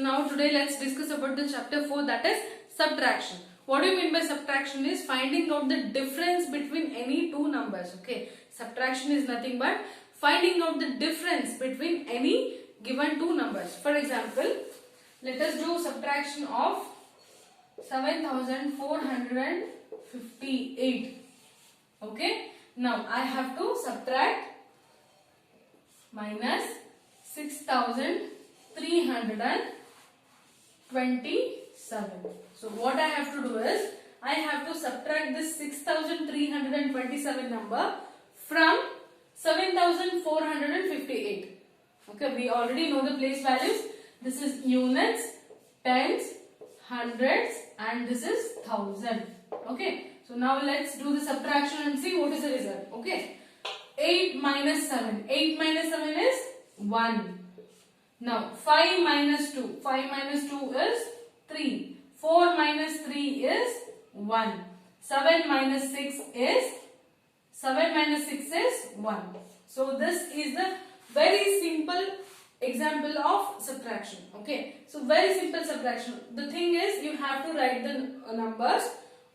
now today let's discuss about the chapter 4, that is subtraction. What do you mean by subtraction is finding out the difference between any two numbers. Okay, subtraction is nothing but finding out the difference between any given two numbers. For example, let us do subtraction of 7458. Okay, now I have to subtract minus 6327. So what I have to do is I have to subtract this 6327 number from 7458. Okay, we already know the place values. This is units, tens, hundreds, and this is thousand. Okay, so now let's do the subtraction and see what is the result. Okay, 8 minus 7. 8 minus 7 is 1. Now 5 minus 2. 5 minus 2 is 3. 4 minus 3 is 1. 7 minus 6 is 1. So this is the very simple example of subtraction. Okay, so very simple subtraction. The thing is you have to write the numbers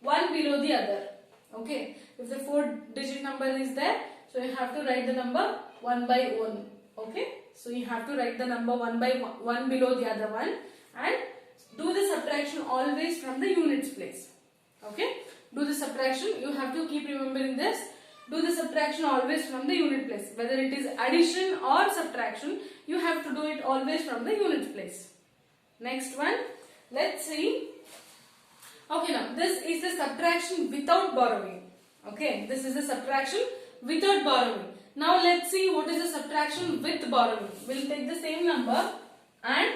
one below the other. Okay, if the 4-digit number is there, so you have to write the number one by one. Okay, so you have to write the number one by one below the other one and do the subtraction always from the units place. Okay, do the subtraction, you have to keep remembering this. Do the subtraction always from the unit place. Whether it is addition or subtraction, you have to do it always from the unit place. Next one, let's see. Okay, now this is the subtraction without borrowing. Okay, this is the subtraction without borrowing. Now let's see what is the subtraction with borrowing. We'll take the same number and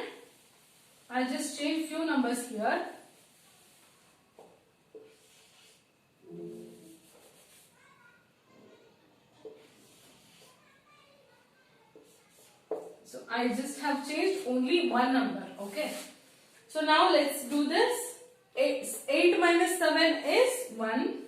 I'll just change few numbers here. So I just have changed only one number. Okay, so now let's do this. 8 minus 7 is 1.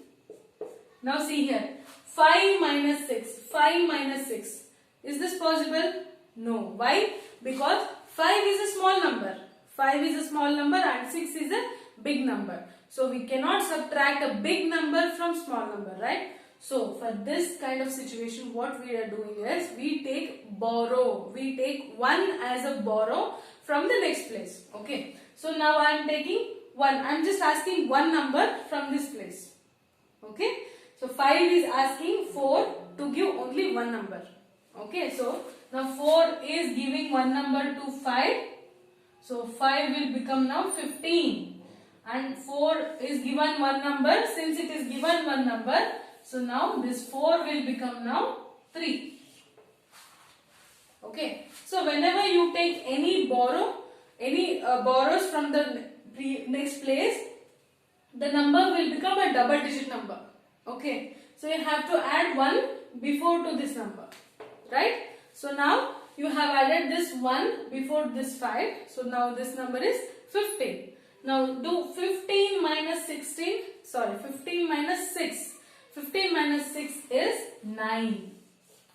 Now see here, 5 minus 6. 5 minus 6. Is this possible? No. Why? Because 5 is a small number. 5 is a small number and 6 is a big number. So we cannot subtract a big number from small number, right? So for this kind of situation, what we are doing is we take borrow. We take 1 as a borrow from the next place. Okay. So now I am taking 1. I am just asking one number from this place. Okay. So 5 is asking 4 to give only one number. Okay. So now 4 is giving one number to 5. So 5 will become now 15. And 4 is given one number. Since it is given one number, so now this 4 will become now 3. Okay. So whenever you take any borrows from the next place, the number will become a double digit number. Okay. So you have to add 1 before to this number. Right. So now you have added this 1 before this 5. So now this number is 15. Now do 15 minus 16. Sorry, 15 minus 6. 15 minus 6 is 9.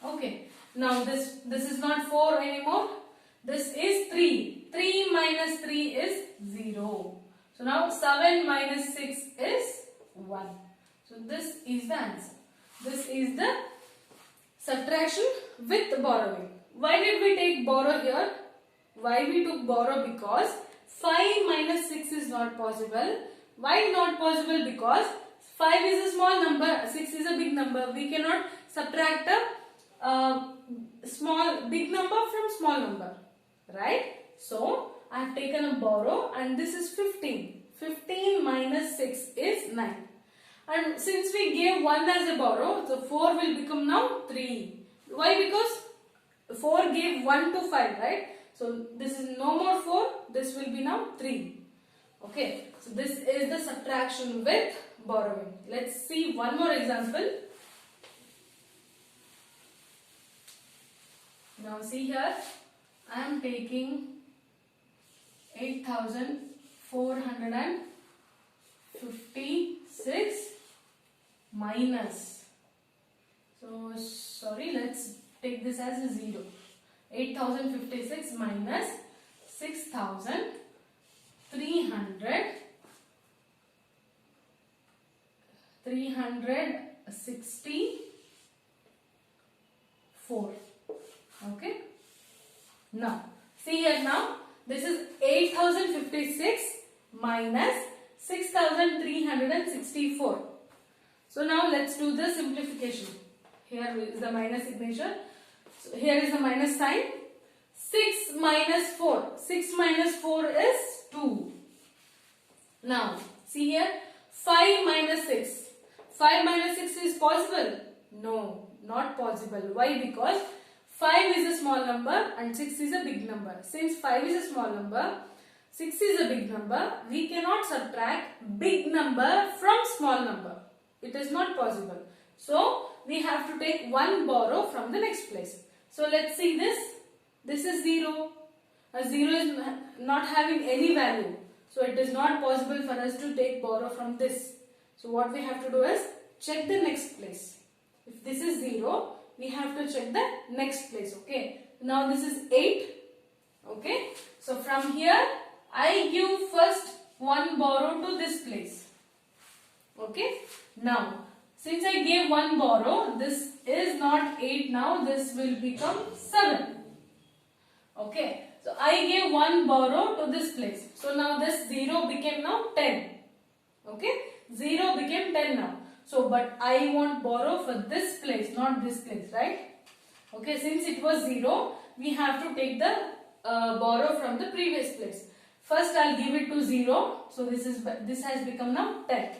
Okay. Now this is not 4 anymore. This is 3. 3 minus 3 is 0. So now 7 minus 6 is 1. So this is the answer. This is the subtraction with borrowing. Why did we take borrow here? Why we took borrow? Because 5 minus 6 is not possible. Why not possible? Because 5 is a small number, 6 is a big number. We cannot subtract a big number from small number. Right? So I have taken a borrow and this is 15. 15 minus 6 is 9. And since we gave 1 as a borrow, so 4 will become now 3. Why? Because 4 gave 1 to 5, right? So this is no more 4, this will be now 3. Okay, so this is the subtraction with borrowing. Let's see one more example. Now see here, I am taking 8456 minus. So sorry, let's take this as a 0. 8056 minus 6,364. Okay. Now, see here now, this is 8,056 minus 6,364. So now let's do the simplification. Here is the minus signature. So here is the minus sign. 6 minus 4. 6 minus 4 is 2. Now, see here, 5 minus 6. 5 minus 6 is possible? No, not possible. Why? Because 5 is a small number and 6 is a big number. Since 5 is a small number, 6 is a big number, we cannot subtract big number from small number. It is not possible. So, we have to take one borrow from the next place. So, let's see this. This is 0. A 0 is not having any value. So, it is not possible for us to take borrow from this. So, what we have to do is check the next place. If this is 0, we have to check the next place. Okay. Now, this is 8. Okay. So, from here, I give first one borrow to this place. Okay. Now, since I gave one borrow, this is not 8 now, this will become 7. Okay. So, I gave one borrow to this place. So, now this 0 became now 10. Okay. 0 became 10 now. So, but I want borrow for this place, not this place, right? Okay. Since it was 0, we have to take the borrow from the previous place. First, I'll give it to 0. So, this has become now 10.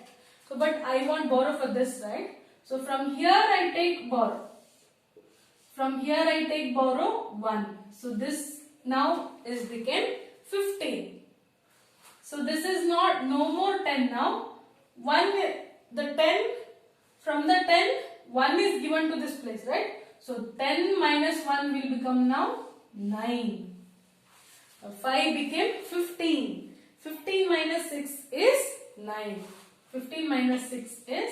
So, but I want borrow for this, right? So, from here I take borrow. From here I take borrow 1. So, this now is became 15. So, this is not no more 10 now. The 10, from the 10, 1 is given to this place, right? So, 10 minus 1 will become now 9. 5 became 15. 15 minus 6 is 9. 15 minus 6 is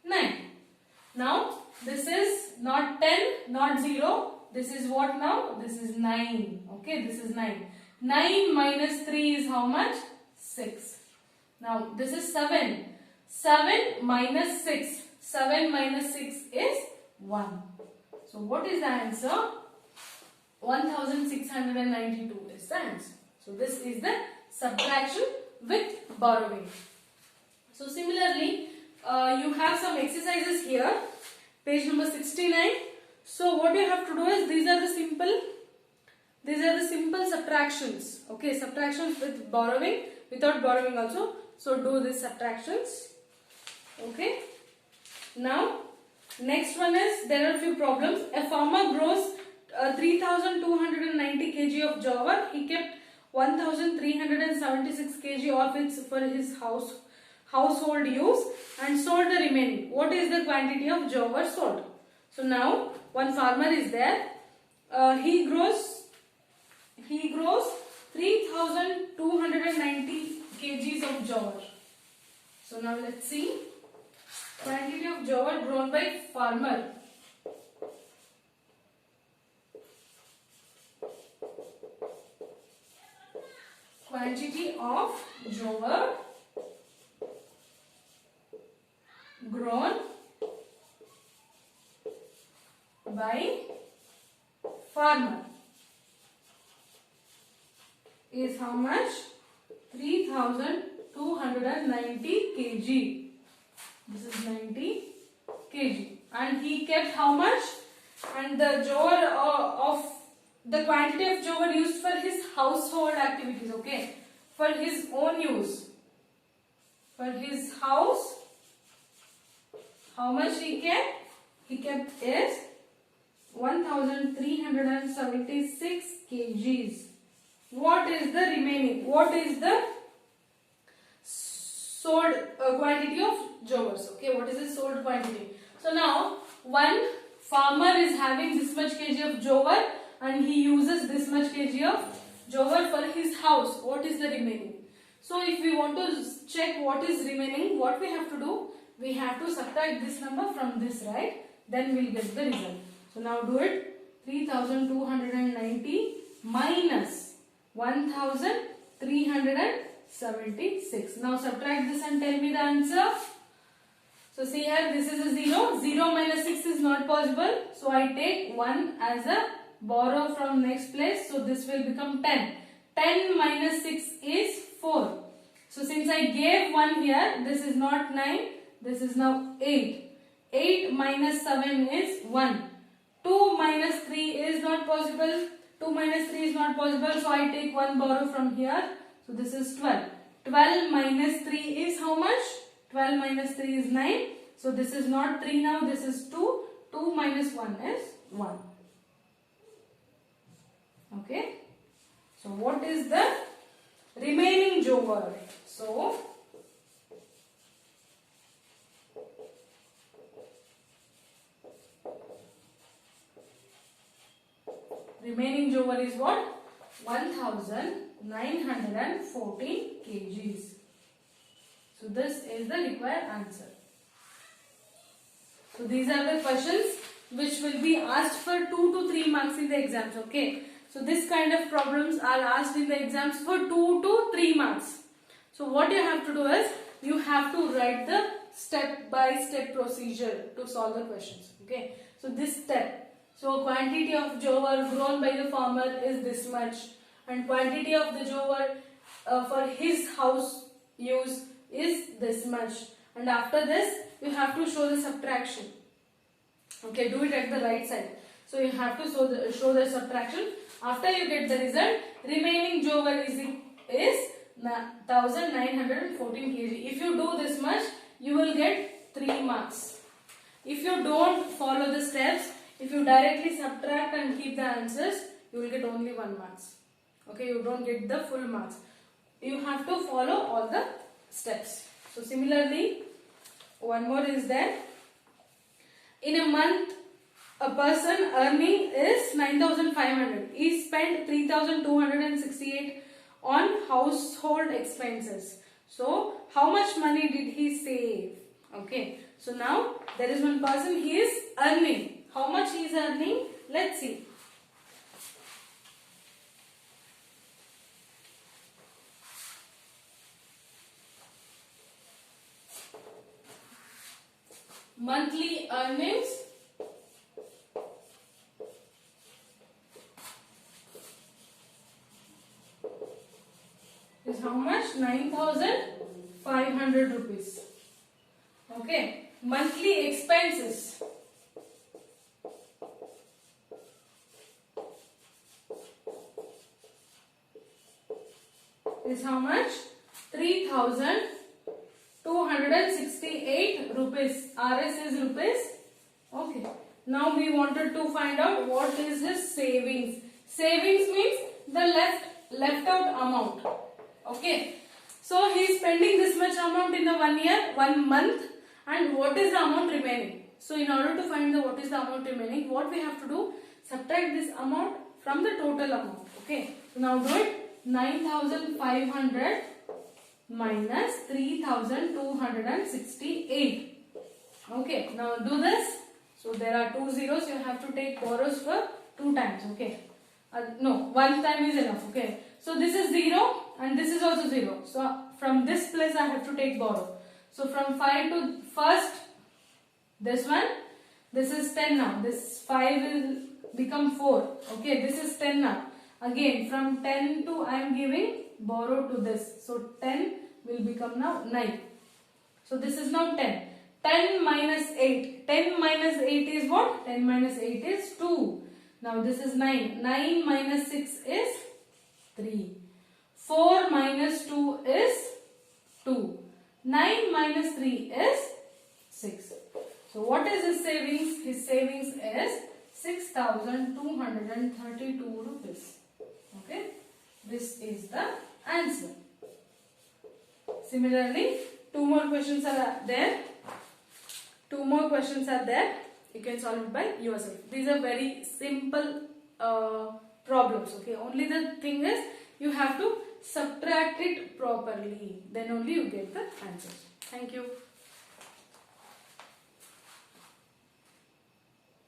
9. Now, this is not 10, not 0. This is what now? This is 9. Okay, this is 9. 9 minus 3 is how much? 6. Now, this is 7. 7 minus 6. 7 minus 6 is 1. So, what is the answer? 1692 is the answer. So, this is the subtraction with borrowing. So, similarly, you have some exercises here, page number 69. So, what you have to do is these are the simple subtractions. Okay, subtractions with borrowing, without borrowing also. So, do these subtractions. Okay. Now, next one is, there are few problems. A farmer grows 3290 kg of jowar. He kept 1376 kg of it for his household use and sold the remaining. What is the quantity of jowar sold? So now one farmer is there. He grows 3290 kgs of jowar. So now let's see quantity of jowar grown by farmer. Quantity of jowar grown by farmer is how much? 3290 kg. This is 90 kg. And he kept how much? And the jowar of the quantity of jowar used for his household activities, okay? For his own use. For his house, how much he kept? He kept is 1376 kgs. What is the remaining? What is the sold quantity of jowars? Okay, what is the sold quantity? So now, one farmer is having this much kg of jowar and he uses this much kg of jowar for his house. What is the remaining? So if we want to check what is remaining, what we have to do? We have to subtract this number from this, right? Then we'll get the result. So now do it. 3290 minus 1376. Now subtract this and tell me the answer. So see here, this is a 0. 0 minus 6 is not possible. So I take 1 as a borrow from next place. So this will become 10. 10 minus 6 is 4. So since I gave 1 here, this is not 9. This is now 8. 8 minus 7 is 1. 2 minus 3 is not possible. 2 minus 3 is not possible. So I take 1 borrow from here. So this is 12. 12 minus 3 is how much? 12 minus 3 is 9. So this is not 3 now. This is 2. 2 minus 1 is 1. Okay. So what is the remaining joker? So remaining joker is what? 1914 kgs. So this is the required answer. So these are the questions which will be asked for 2 to 3 marks in the exams. Okay. So this kind of problems are asked in the exams for 2 to 3 marks. So what you have to do is, you have to write the step-by-step procedure to solve the questions. Okay. So this step. So quantity of jowar grown by the farmer is this much, and quantity of the jowar for his house use is this much. And after this, you have to show the subtraction. Okay, do it at the right side. So you have to show the subtraction. After you get the result, remaining jowar is 1914 kg. If you do this much, you will get 3 marks. If you don't follow the steps, if you directly subtract and keep the answers, you will get only 1 marks. Okay, you don't get the full marks. You have to follow all the steps. So similarly, one more is there. In a month, a person earning is 9,500. He spent 3,268 on household expenses. So how much money did he save? Okay. So now there is one person, he is earning. How much he is earning? Let's see. Monthly earnings is how much? 9,500 rupees. Okay. Monthly expenses is how much? 3,268 rupees. RS is rupees. Okay. Now we wanted to find out what is his savings. Savings means the left out amount. Okay. So he is spending this much amount in the 1 year, 1 month, and what is the amount remaining? So in order to find what is the amount remaining, what we have to do? Subtract this amount from the total amount. Okay. So now do it. 9,500 minus 3,268. Okay. Now do this. So there are 2 zeros. You have to take borrows for 2 times. Okay. No, 1 time is enough. Okay. So this is 0 and this is also 0. So from this place I have to take borrow. So from 5 to first, this one, this is 10 now. This 5 will become 4. Okay, this is 10 now. Again, from 10 to I am giving borrow to this. So 10 will become now 9. So this is now 10. 10 minus 8. 10 minus 8 is what? 10 minus 8 is 2. Now this is 9. 9 minus 6 is 3. 4 minus 2 is 2. 9 minus 3 is 6. So what is his savings? His savings is 6,232 rupees. Okay. This is the answer. Similarly, 2 more questions are there. 2 more questions are there. You can solve it by yourself. These are very simple problems. Okay. Only the thing is, you have to subtract it properly. Then only you get the answer. Thank you.